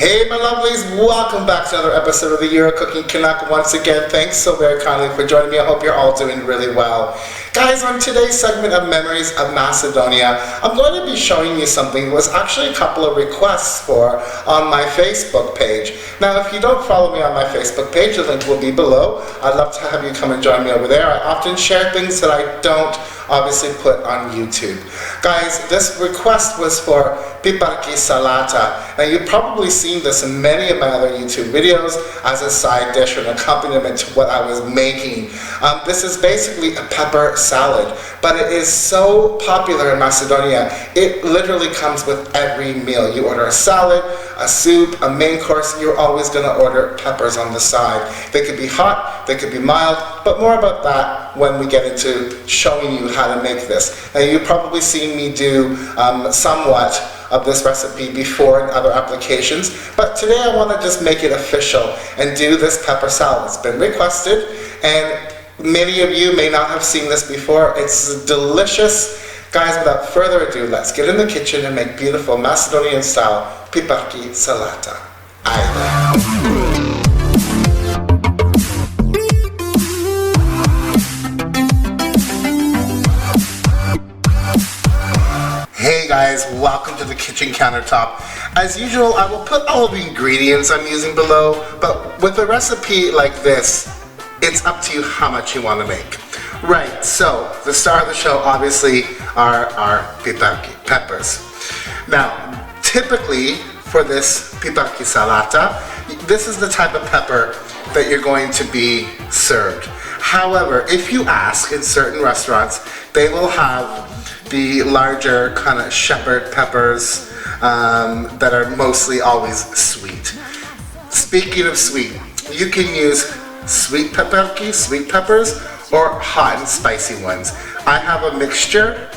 Hey my lovelies, welcome back to another episode of the Euro Cooking Canuck. Once again, thanks so very kindly for joining me. I hope you're all doing really well. Guys, on today's segment of Memories of Macedonia, I'm going to be showing you something that was actually a couple of requests for on my Facebook page. Now, if you don't follow me on my Facebook page, the link will be below. I'd love to have you come and join me over there. I often share things that I don't obviously put on YouTube. Guys, this request was for PEPERKI Salata. Now, you've probably seen this in many of my other YouTube videos as a side dish or an accompaniment to what I was making. This is basically a pepper salad, but it is so popular in Macedonia. It literally comes with every meal. You order a salad, a soup, a main course, you're always going to order peppers on the side. They could be hot, they could be mild, but more about that when we get into showing you how to make this. Now, you've probably seen me do somewhat of this recipe before in other applications, but today I want to just make it official and do this pepper salad. It's been requested, and many of you may not have seen this before. It's delicious. Guys, without further ado, let's get in the kitchen and make beautiful Macedonian style PEPERKI Salata. Hey guys, welcome to the kitchen countertop. As usual, I will put all the ingredients I'm using below, but with a recipe like this, it's up to you how much you want to make. Right, so the star of the show obviously are our PEPERKI, peppers. Now, typically for this PEPERKI Salata, this is the type of pepper that you're going to be served. However, if you ask in certain restaurants, they will have the larger kind of shepherd peppers that are mostly always sweet. Speaking of sweet, you can use sweet PEPERKI, sweet peppers, or hot and spicy ones. I have a mixture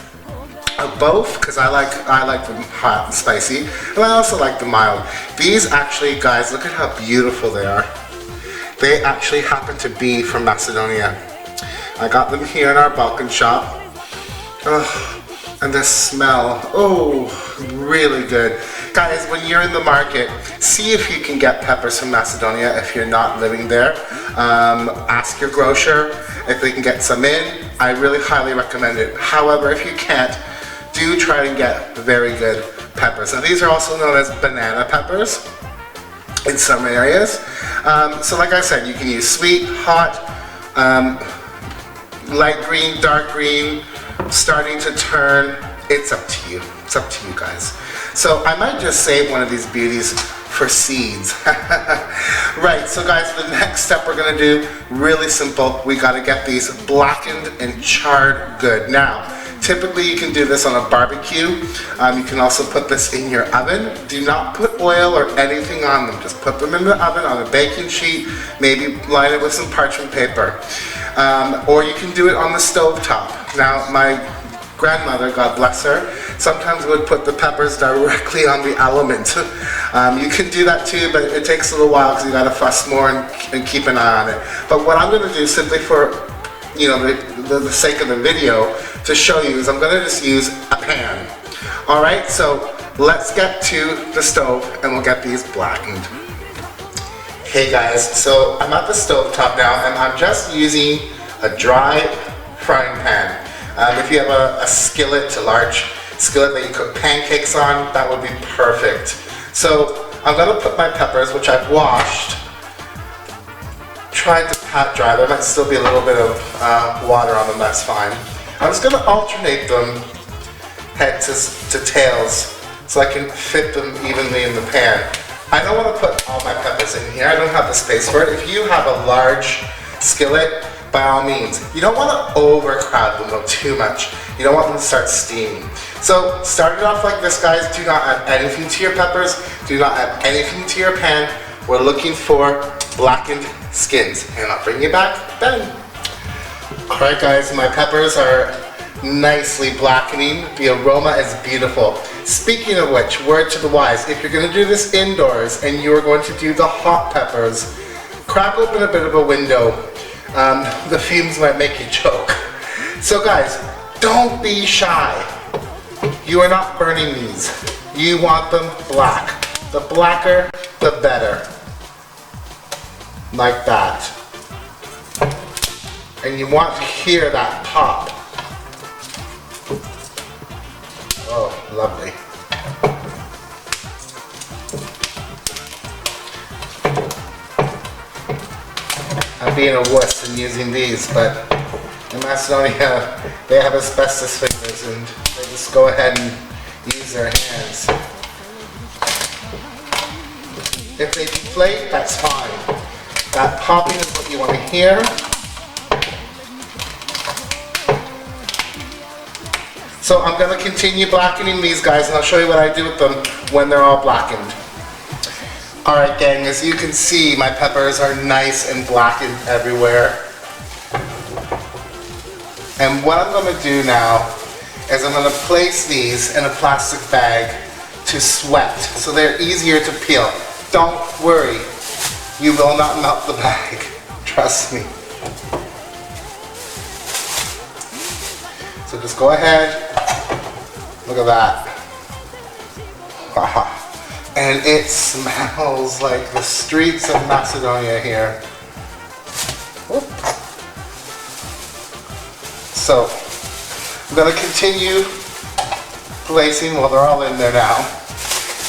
of both because I like them hot and spicy, and I also like the mild. These actually, guys, look at how beautiful they are. They actually happen to be from Macedonia. I got them here in our Balkan shop. And the smell, really good. Guys, when you're in the market, see if you can get peppers from Macedonia if you're not living there. Ask your grocer if they can get some in. I really highly recommend it. However, if you can't, do try to get very good peppers. Now, these are also known as banana peppers in some areas. So like I said, you can use sweet, hot, light green, dark green, starting to turn. It's up to you. It's up to you guys. So I might just save one of these beauties for seeds. Right, so guys, the next step we're gonna do, really simple. We gotta get these blackened and charred good. Now, typically you can do this on a barbecue. You can also put this in your oven. Do not put oil or anything on them. Just put them in the oven on a baking sheet, maybe line it with some parchment paper. Or you can do it on the stove top. Now, my grandmother, God bless her, sometimes would put the peppers directly on the element. You can do that too, but it takes a little while because you gotta fuss more and keep an eye on it. But what I'm gonna do, simply for the sake of the video, to show you, is I'm gonna just use a pan. All right, so let's get to the stove and we'll get these blackened. Hey guys, so I'm at the stove top now, and I'm just using a dry frying pan. If you have a skillet, a large skillet that you cook pancakes on, that would be perfect. So I'm going to put my peppers, which I've washed, tried to pat dry. There might still be a little bit of water on them, that's fine. I'm just going to alternate them head to tails so I can fit them evenly in the pan. I don't want to put all my peppers in here. I don't have the space for it. If you have a large skillet, by all means. You don't want to overcrowd them though too much. You don't want them to start steaming. So starting off like this, guys, do not add anything to your peppers. Do not add anything to your pan. We're looking for blackened skins. And I'll bring you back then. Alright guys, my peppers are nicely blackening. The aroma is beautiful. Speaking of which, word to the wise, if you're going to do this indoors and you are going to do the hot peppers, crack open a bit of a window. The fumes might make you choke. So guys, don't be shy. You are not burning these. You want them black. The blacker, the better. Like that. And you want to hear that pop. Oh, lovely. I'm being a wuss in using these, but in Macedonia, they have asbestos fingers and they just go ahead and use their hands. If they deflate, that's fine. That popping is what you want to hear. So I'm going to continue blackening these guys, and I'll show you what I do with them when they're all blackened. Alright gang, as you can see, my peppers are nice and blackened everywhere. And what I'm going to do now is I'm going to place these in a plastic bag to sweat, so they're easier to peel. Don't worry, you will not melt the bag, trust me. So just go ahead, look at that. Wow. And it smells like the streets of Macedonia here. Whoop. So I'm going to continue placing, well they're all in there now.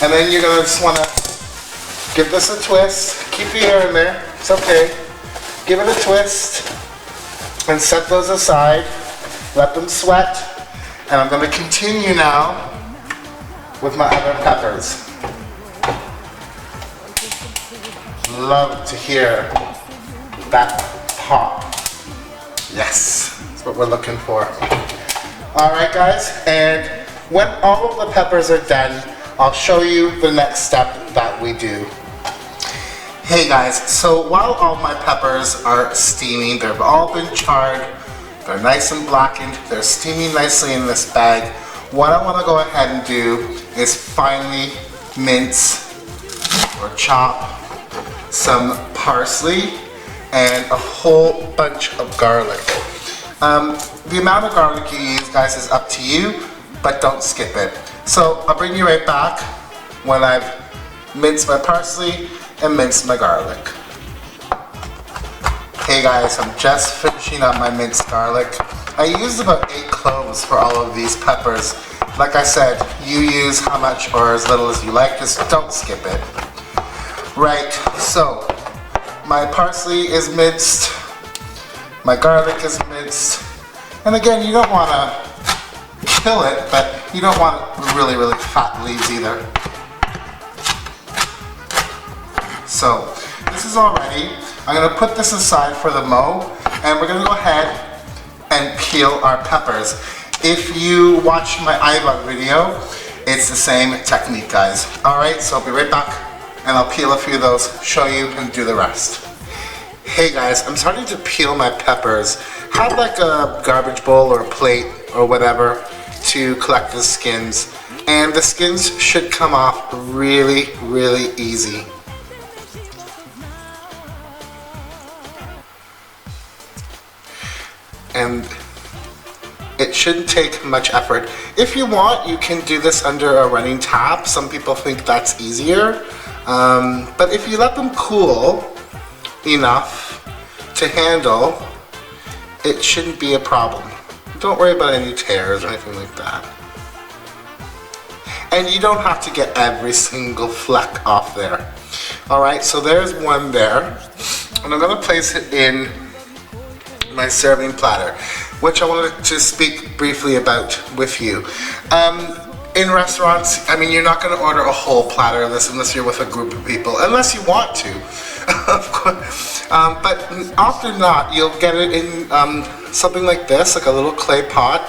And then you're going to just want to give this a twist. Keep your hair in there, it's okay. Give it a twist and set those aside. Let them sweat. And I'm going to continue now with my other peppers. Love to hear that pop. Yes, that's what we're looking for. Alright guys, and when all of the peppers are done, I'll show you the next step that we do. Hey guys, so while all my peppers are steaming, they've all been charred, they're nice and blackened, they're steaming nicely in this bag, what I want to go ahead and do is finely mince or chop some parsley and a whole bunch of garlic. The amount of garlic you use, guys, is up to you, but don't skip it. So I'll bring you right back when I've minced my parsley and minced my garlic. Hey guys, I'm just finishing up my minced garlic. I used about 8 cloves for all of these peppers. Like I said, you use how much or as little as you like, just don't skip it. Right, so my parsley is minced, my garlic is minced, and again, you don't want to kill it, but you don't want really, really fat leaves either. So this is all ready. I'm going to put this aside for the mow, and we're going to go ahead and peel our peppers. If you watch my iVlog video, it's the same technique, guys. Alright, so I'll be right back. And I'll peel a few of those, show you, and do the rest. Hey guys, I'm starting to peel my peppers. Have like a garbage bowl or a plate or whatever to collect the skins. And the skins should come off really, really easy. And it shouldn't take much effort. If you want, you can do this under a running tap. Some people think that's easier. But if you let them cool enough to handle, it shouldn't be a problem. Don't worry about any tears or anything like that. And you don't have to get every single fleck off there. Alright, so there's one there. And I'm going to place it in my serving platter, which I wanted to speak briefly about with you. In restaurants, I mean, you're not going to order a whole platter of this unless you're with a group of people, unless you want to, of course. But often not. You'll get it in something like this, like a little clay pot,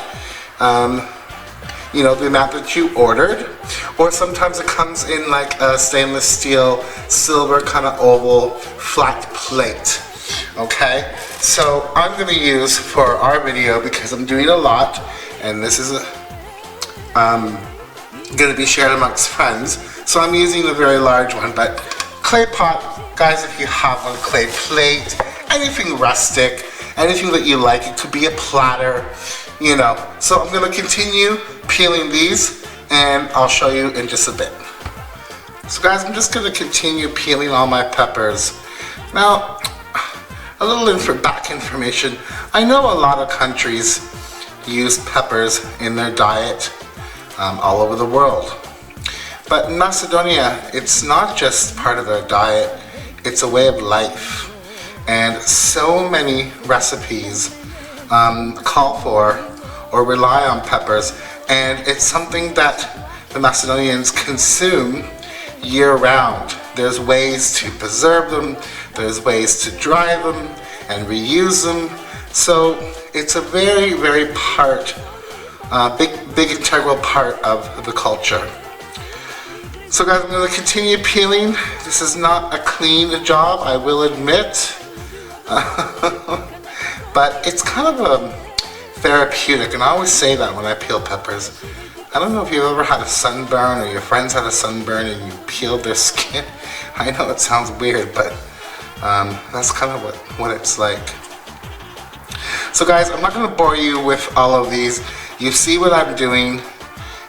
you know, the amount that you ordered. Or sometimes it comes in like a stainless steel, silver kind of oval, flat plate. Okay, so I'm going to use for our video, because I'm doing a lot, and this is going to be shared amongst friends, so I'm using a very large one. But clay pot, guys, if you have one, clay plate, anything rustic, anything that you like, it could be a platter, you know. So I'm going to continue peeling these, and I'll show you in just a bit. So guys, I'm just going to continue peeling all my peppers. Now, a little back information. I know a lot of countries use peppers in their diet all over the world. But in Macedonia, it's not just part of their diet, it's a way of life. And so many recipes call for or rely on peppers, and it's something that the Macedonians consume year-round. There's ways to preserve them, there's ways to dry them and reuse them. So it's a very, very big integral part of the culture. So guys, I'm going to continue peeling. This is not a clean job, I will admit. But it's kind of therapeutic, and I always say that when I peel peppers. I don't know if you've ever had a sunburn or your friends had a sunburn and you peeled their skin. I know it sounds weird, but that's kind of what it's like. So guys, I'm not going to bore you with all of these. You see what I'm doing,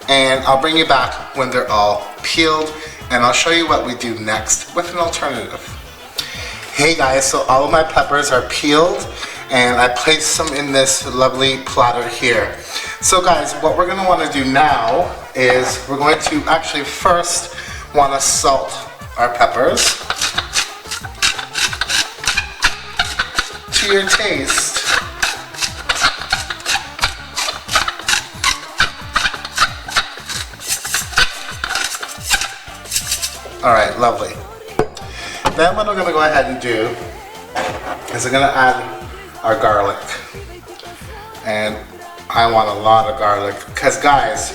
and I'll bring you back when they're all peeled, and I'll show you what we do next with an alternative. Hey guys, so all of my peppers are peeled, and I placed them in this lovely platter here. So guys, what we're going to want to do now is we're going to actually first want to salt our peppers to your taste. Alright, lovely. Then what I'm going to go ahead and do is I'm going to add our garlic. And I want a lot of garlic because guys,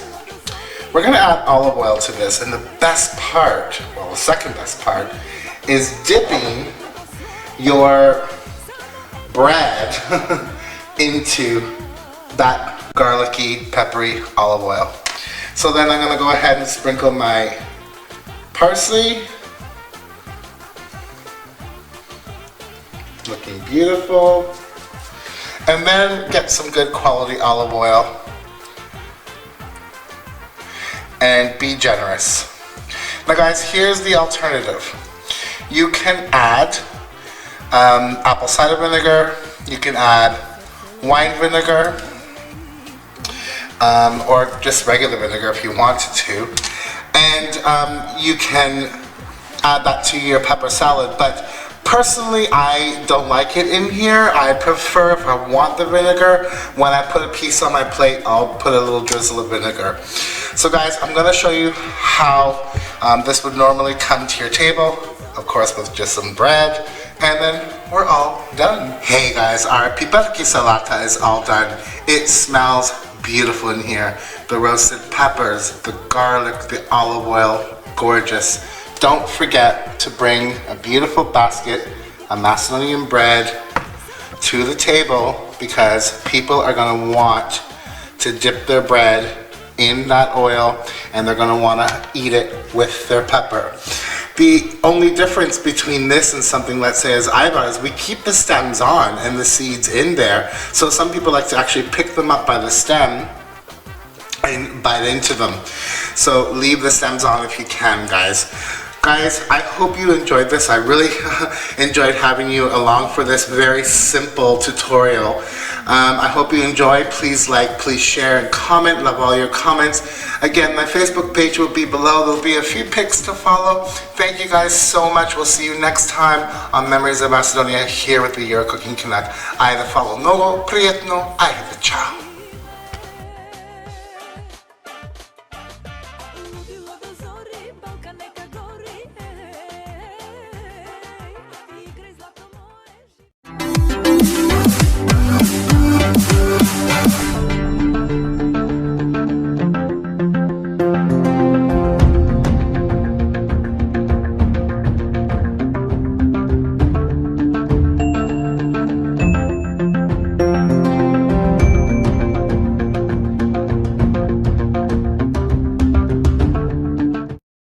we're going to add olive oil to this, and the best part, well, the second best part, is dipping your bread into that garlicky, peppery olive oil. So then I'm going to go ahead and sprinkle my parsley. Looking beautiful. And then get some good quality olive oil. And be generous. Now guys, here's the alternative. You can add apple cider vinegar, you can add wine vinegar, or just regular vinegar if you wanted to. And you can add that to your pepper salad, but personally I don't like it in here. I prefer, if I want the vinegar, when I put a piece on my plate, I'll put a little drizzle of vinegar. So guys, I'm going to show you how this would normally come to your table, of course with just some bread, and then we're all done. Hey guys, our PIPERKI salata is all done. It smells beautiful in here. The roasted peppers, the garlic, the olive oil, gorgeous. Don't forget to bring a beautiful basket of Macedonian bread to the table, because people are going to want to dip their bread in that oil, and they're going to want to eat it with their pepper. The only difference between this and something, let's say, as Ivar, is we keep the stems on and the seeds in there. So some people like to actually pick them up by the stem and bite into them. So leave the stems on if you can, guys. Guys, I hope you enjoyed this. I really enjoyed having you along for this very simple tutorial. I hope you enjoyed. Please like, please share, and comment. Love all your comments. Again, my Facebook page will be below. There'll be a few pics to follow. Thank you guys so much. We'll see you next time on Memories of Macedonia here with the Euro Cooking Connect. I the follow Nogo, Prijetno, I the ciao.